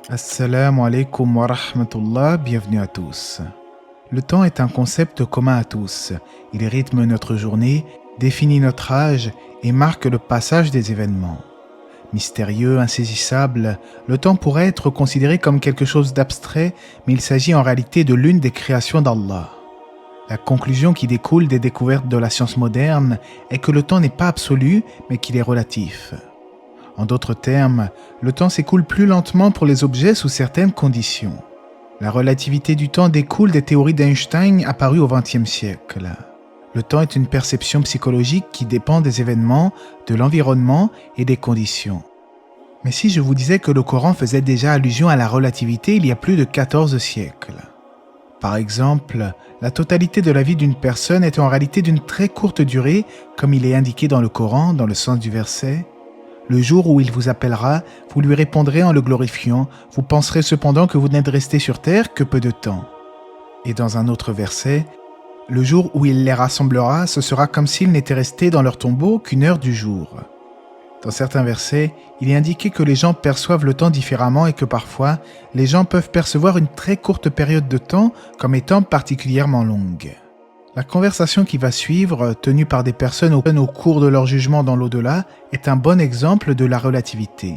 Assalamu alaikum wa rahmatullah, bienvenue à tous. Le temps est un concept commun à tous. Il rythme notre journée, définit notre âge et marque le passage des événements. Mystérieux, insaisissable, le temps pourrait être considéré comme quelque chose d'abstrait, mais il s'agit en réalité de l'une des créations d'Allah. La conclusion qui découle des découvertes de la science moderne est que le temps n'est pas absolu, mais qu'il est relatif. En d'autres termes, le temps s'écoule plus lentement pour les objets sous certaines conditions. La relativité du temps découle des théories d'Einstein apparues au XXe siècle. Le temps est une perception psychologique qui dépend des événements, de l'environnement et des conditions. Mais si je vous disais que le Coran faisait déjà allusion à la relativité il y a plus de 14 siècles. Par exemple, la totalité de la vie d'une personne est en réalité d'une très courte durée, comme il est indiqué dans le Coran, dans le sens du verset. Le jour où il vous appellera, vous lui répondrez en le glorifiant, vous penserez cependant que vous n'êtes resté sur terre que peu de temps. Et dans un autre verset, le jour où il les rassemblera, ce sera comme s'ils n'étaient restés dans leur tombeau qu'une heure du jour. Dans certains versets, il est indiqué que les gens perçoivent le temps différemment et que parfois, les gens peuvent percevoir une très courte période de temps comme étant particulièrement longue. La conversation qui va suivre, tenue par des personnes au cours de leur jugement dans l'au-delà, est un bon exemple de la relativité.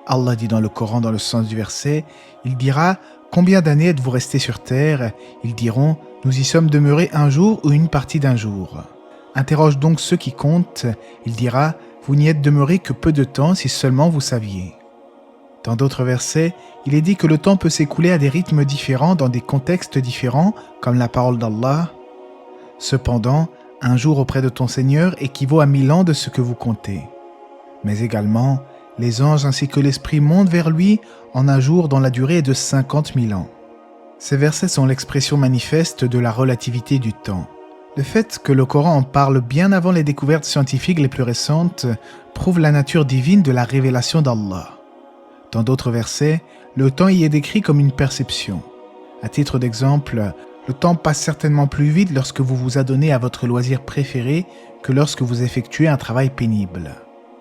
Allah dit dans le Coran, dans le sens du verset, il dira « Combien d'années êtes-vous restés sur terre ?» Ils diront « Nous y sommes demeurés un jour ou une partie d'un jour. » Interroge donc ceux qui comptent, il dira « Vous n'y êtes demeurés que peu de temps si seulement vous saviez. » Dans d'autres versets, il est dit que le temps peut s'écouler à des rythmes différents dans des contextes différents, comme la parole d'Allah. Cependant, un jour auprès de ton Seigneur équivaut à 1000 ans de ce que vous comptez. Mais également, les anges ainsi que l'Esprit montent vers lui en un jour dont la durée est de 50 000 ans. Ces versets sont l'expression manifeste de la relativité du temps. Le fait que le Coran en parle bien avant les découvertes scientifiques les plus récentes prouve la nature divine de la révélation d'Allah. Dans d'autres versets, le temps y est décrit comme une perception. À titre d'exemple, le temps passe certainement plus vite lorsque vous vous adonnez à votre loisir préféré que lorsque vous effectuez un travail pénible.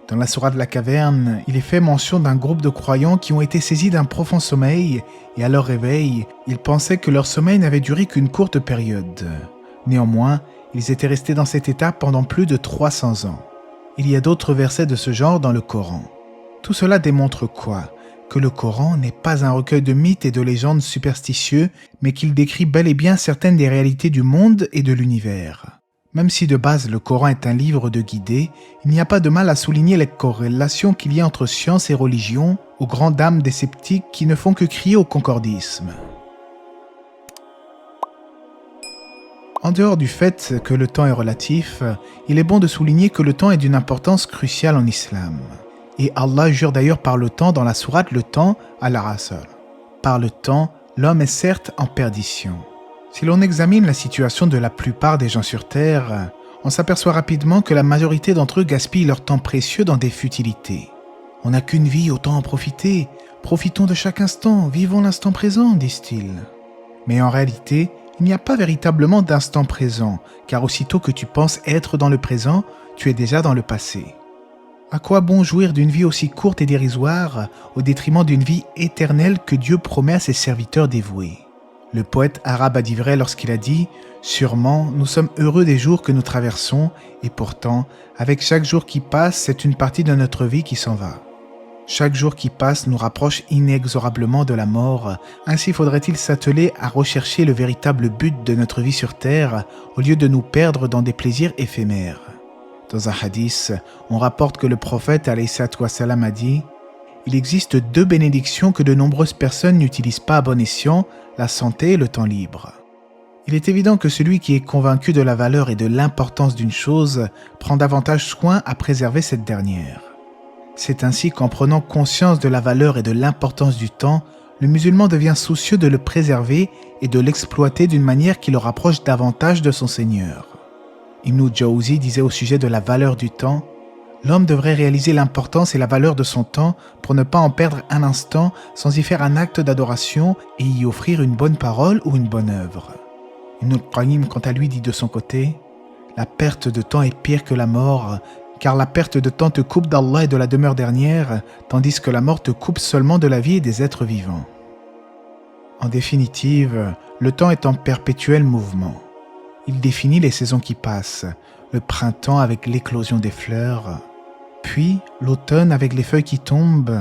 Dans la sourate de la caverne, il est fait mention d'un groupe de croyants qui ont été saisis d'un profond sommeil et à leur réveil, ils pensaient que leur sommeil n'avait duré qu'une courte période. Néanmoins, ils étaient restés dans cet état pendant plus de 300 ans. Il y a d'autres versets de ce genre dans le Coran. Tout cela démontre quoi ? Que le Coran n'est pas un recueil de mythes et de légendes superstitieux, mais qu'il décrit bel et bien certaines des réalités du monde et de l'univers. Même si de base le Coran est un livre de guidée, il n'y a pas de mal à souligner les corrélations qu'il y a entre science et religion, aux grandes dames des sceptiques qui ne font que crier au concordisme. En dehors du fait que le temps est relatif, il est bon de souligner que le temps est d'une importance cruciale en islam. Et Allah jure d'ailleurs par le temps dans la sourate le temps, Al-Asr. Par le temps, l'homme est certes en perdition. Si l'on examine la situation de la plupart des gens sur Terre, on s'aperçoit rapidement que la majorité d'entre eux gaspillent leur temps précieux dans des futilités. On n'a qu'une vie, autant en profiter. Profitons de chaque instant, vivons l'instant présent, disent-ils. Mais en réalité, il n'y a pas véritablement d'instant présent, car aussitôt que tu penses être dans le présent, tu es déjà dans le passé. À quoi bon jouir d'une vie aussi courte et dérisoire au détriment d'une vie éternelle que Dieu promet à ses serviteurs dévoués? Le poète arabe a dit vrai lorsqu'il a dit « Sûrement, nous sommes heureux des jours que nous traversons, et pourtant, avec chaque jour qui passe, c'est une partie de notre vie qui s'en va. Chaque jour qui passe nous rapproche inexorablement de la mort, ainsi faudrait-il s'atteler à rechercher le véritable but de notre vie sur terre, au lieu de nous perdre dans des plaisirs éphémères. » Dans un hadith, on rapporte que le prophète alayhi salatu wassalam a dit « Il existe 2 bénédictions que de nombreuses personnes n'utilisent pas à bon escient, la santé et le temps libre. » Il est évident que celui qui est convaincu de la valeur et de l'importance d'une chose prend davantage soin à préserver cette dernière. C'est ainsi qu'en prenant conscience de la valeur et de l'importance du temps, le musulman devient soucieux de le préserver et de l'exploiter d'une manière qui le rapproche davantage de son Seigneur. Ibn Jawzi disait au sujet de la valeur du temps « L'homme devrait réaliser l'importance et la valeur de son temps pour ne pas en perdre un instant sans y faire un acte d'adoration et y offrir une bonne parole ou une bonne œuvre. » Ibn Qayyim, quant à lui, dit de son côté « La perte de temps est pire que la mort, car la perte de temps te coupe d'Allah et de la demeure dernière, tandis que la mort te coupe seulement de la vie et des êtres vivants. En définitive, le temps est en perpétuel mouvement. Il définit les saisons qui passent, le printemps avec l'éclosion des fleurs, puis l'automne avec les feuilles qui tombent,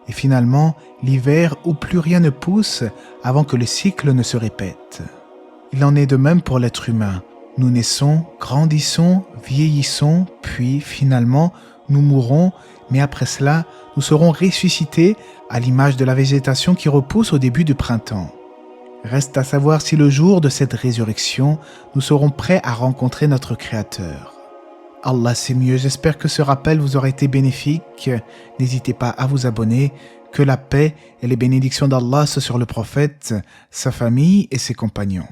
et finalement l'hiver où plus rien ne pousse avant que le cycle ne se répète. Il en est de même pour l'être humain. Nous naissons, grandissons, vieillissons, puis finalement nous mourrons, mais après cela, nous serons ressuscités à l'image de la végétation qui repousse au début du printemps. Reste à savoir si le jour de cette résurrection, nous serons prêts à rencontrer notre Créateur. Allah sait mieux, j'espère que ce rappel vous aura été bénéfique. N'hésitez pas à vous abonner. Que la paix et les bénédictions d'Allah soient sur le prophète, sa famille et ses compagnons.